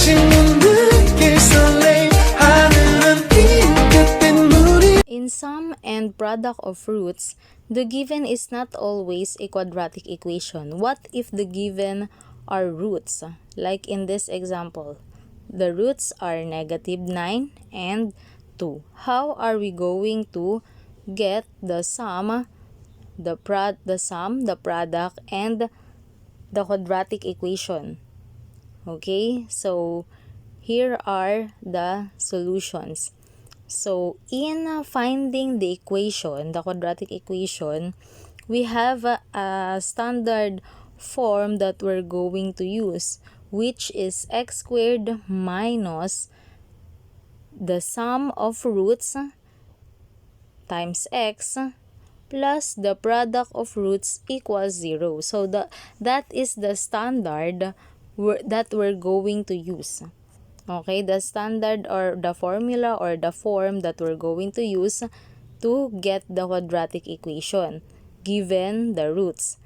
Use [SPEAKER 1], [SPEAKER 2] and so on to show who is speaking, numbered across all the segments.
[SPEAKER 1] In sum and product of roots, the given is not always a quadratic equation. What if the given are roots? Like in this example, the roots are -9 and 2. How are we going to get the sum, the product, and the quadratic equation? Okay, so here are the solutions. So in finding the equation, the quadratic equation, we have a standard form that we're going to use, which is x squared minus the sum of roots times x plus the product of roots equals 0. So that is the standard that we're going to use. Okay, the standard or the formula or the form that we're going to use to get the quadratic equation given the roots.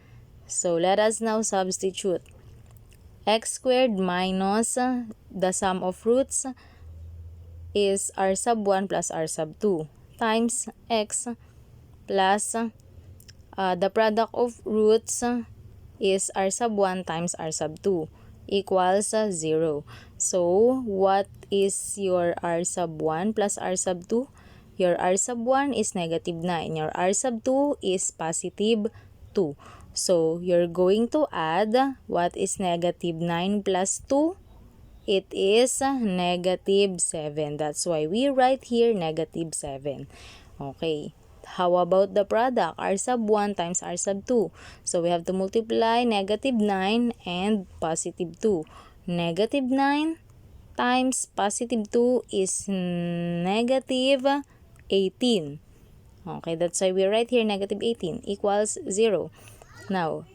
[SPEAKER 1] So let us now substitute. X squared minus the sum of roots is r sub 1 plus r sub 2 times x plus the product of roots is r sub 1 times r sub 2 equals 0. So what is your r sub 1 plus r sub 2? Your r sub 1 is -9. Your r sub 2 is +2. So you're going to add what is -9 plus 2? It is -7. That's why we write here -7. Okay. How about the product? R sub 1 times R sub 2. So we have to multiply -9 and +2. -9 times +2 is -18. Okay, that's why we write here -18 equals 0. Now,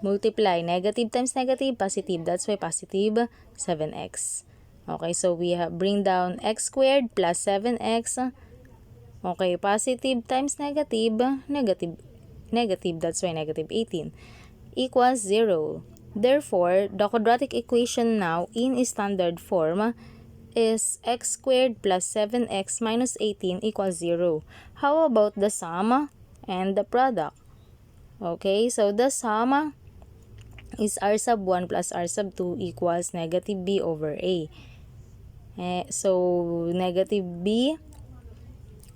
[SPEAKER 1] multiply negative times negative, positive. That's why positive 7x. Okay, so we have bring down x squared plus 7x. Okay, positive times negative, negative. That's why -18 equals 0. Therefore, the quadratic equation now in standard form is x squared plus 7x minus 18 equals 0. How about the sum and the product? Okay, so the sum is r sub 1 plus r sub 2 equals -b over a. So -b,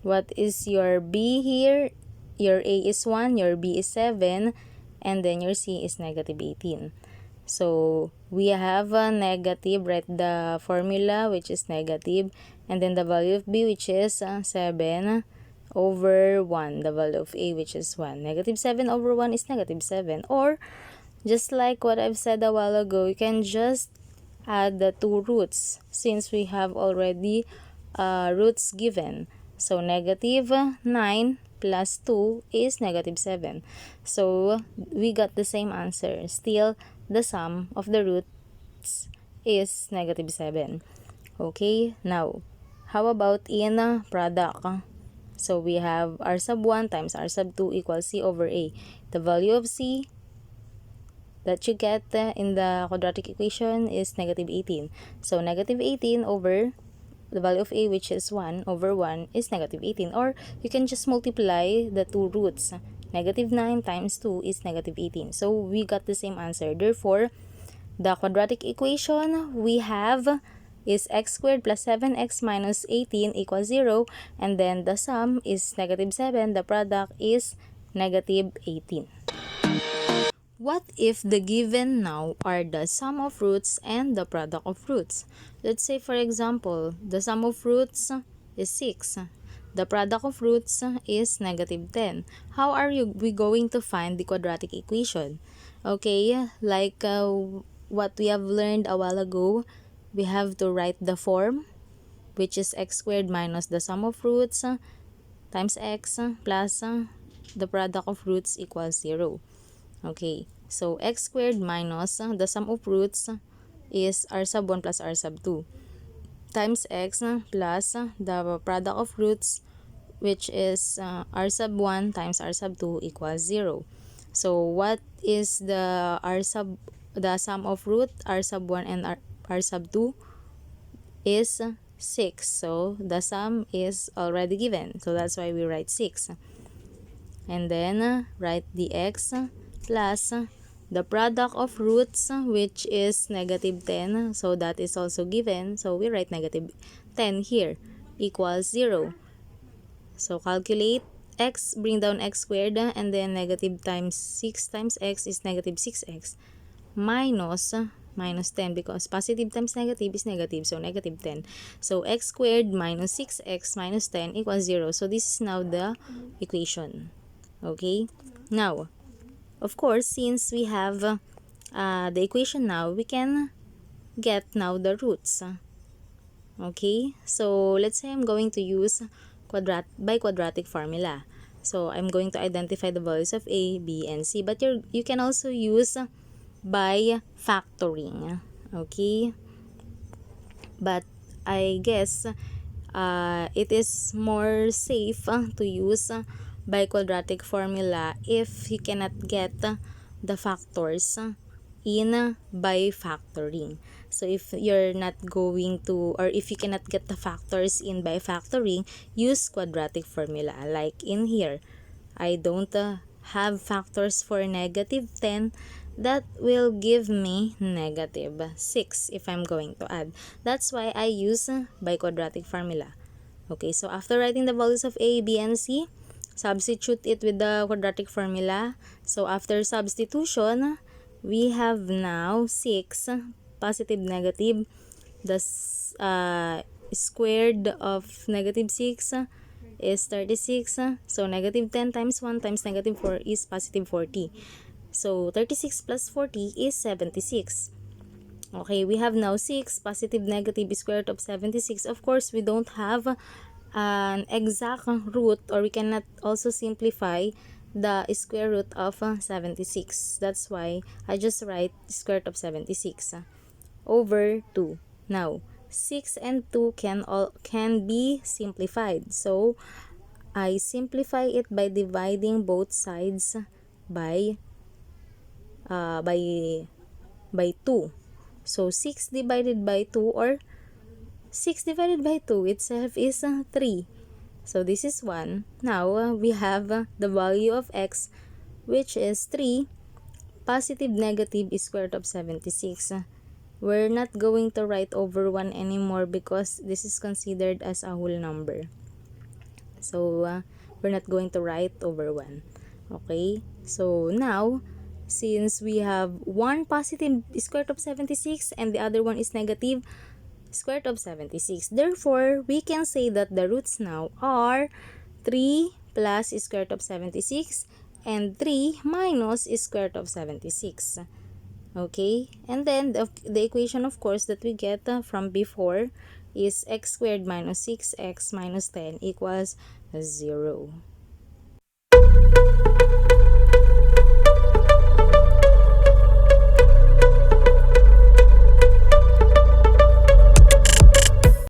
[SPEAKER 1] what is your b here? Your a is 1, your b is 7, and then your c is -18. So we have a negative, write the formula which is negative, and then the value of b which is 7 over 1, the value of a which is 1. -7 over 1 is -7, or just like what I've said a while ago, you can just add the two roots since we have already roots given. So -9 plus 2 is -7. So we got the same answer. Still, the sum of the roots is -7. Okay, now, how about in product? So we have r sub 1 times r sub 2 equals c over a. The value of c that you get in the quadratic equation is -18. So -18 over the value of a which is 1 over 1 is -18. Or you can just multiply the two roots. -9 times 2 is -18. So we got the same answer. Therefore, the quadratic equation we have is x squared plus 7x minus 18 equals 0. And then the sum is -7. The product is -18. What if the given now are the sum of roots and the product of roots? Let's say, for example, the sum of roots is 6. The product of roots is -10. How are we going to find the quadratic equation? Okay, like what we have learned a while ago, we have to write the form, which is x squared minus the sum of roots times x plus the product of roots equals 0. Okay, so x squared minus the sum of roots is r sub 1 plus r sub 2 times x plus the product of roots, which is r sub 1 times r sub 2 equals 0. So what is the sum of root r sub 1 and r sub 2? is 6. So the sum is already given. So that's why we write 6. And then write the x plus the product of roots, which is negative 10. So that is also given. So we write negative 10 here equals 0. So calculate x, bring down x squared, and then negative times 6 times x is negative 6x minus 10, because positive times negative is negative, so negative 10. So x squared minus 6x minus 10 equals 0. So this is now the equation. Okay, now of course, since we have the equation now, we can get now the roots. Okay, so let's say I'm going to use quadratic formula. So I'm going to identify the values of a, b, and c, but you can also use by factoring. Okay, but I guess it is more safe to use by quadratic formula if you cannot get the factors in by factoring. So if you're not going to, or if you cannot get the factors in by factoring, use quadratic formula. Like in here, I don't have factors for negative 10. That will give me negative 6 if I'm going to add. That's why I use by quadratic formula. Okay, so after writing the values of a, b, and c, substitute it with the quadratic formula. So after substitution, we have now 6 positive negative. The squared of negative 6 is 36. So negative 10 times 1 times negative 4 is positive 40. So 36 plus 40 is 76. Okay, we have now 6 positive negative square root of 76. Of course, we don't have an exact root, or we cannot also simplify the square root of 76. That's why I just write square root of 76 over 2. Now, 6 and 2 can be simplified. So, I simplify it by dividing both sides by 2. So 6 divided by 2, or 6 divided by 2 itself is 3. So this is 1. Now we have the value of x, which is 3 positive negative square root of 76. We're not going to write over 1 anymore because this is considered as a whole number. So we're not going to write over 1. Okay, so now since we have one positive square root of 76 and the other one is negative square root of 76, therefore we can say that the roots now are 3 plus square root of 76 and 3 minus square root of 76. Okay, and then the equation of course that we get from before is x squared minus 6x minus 10 equals 0.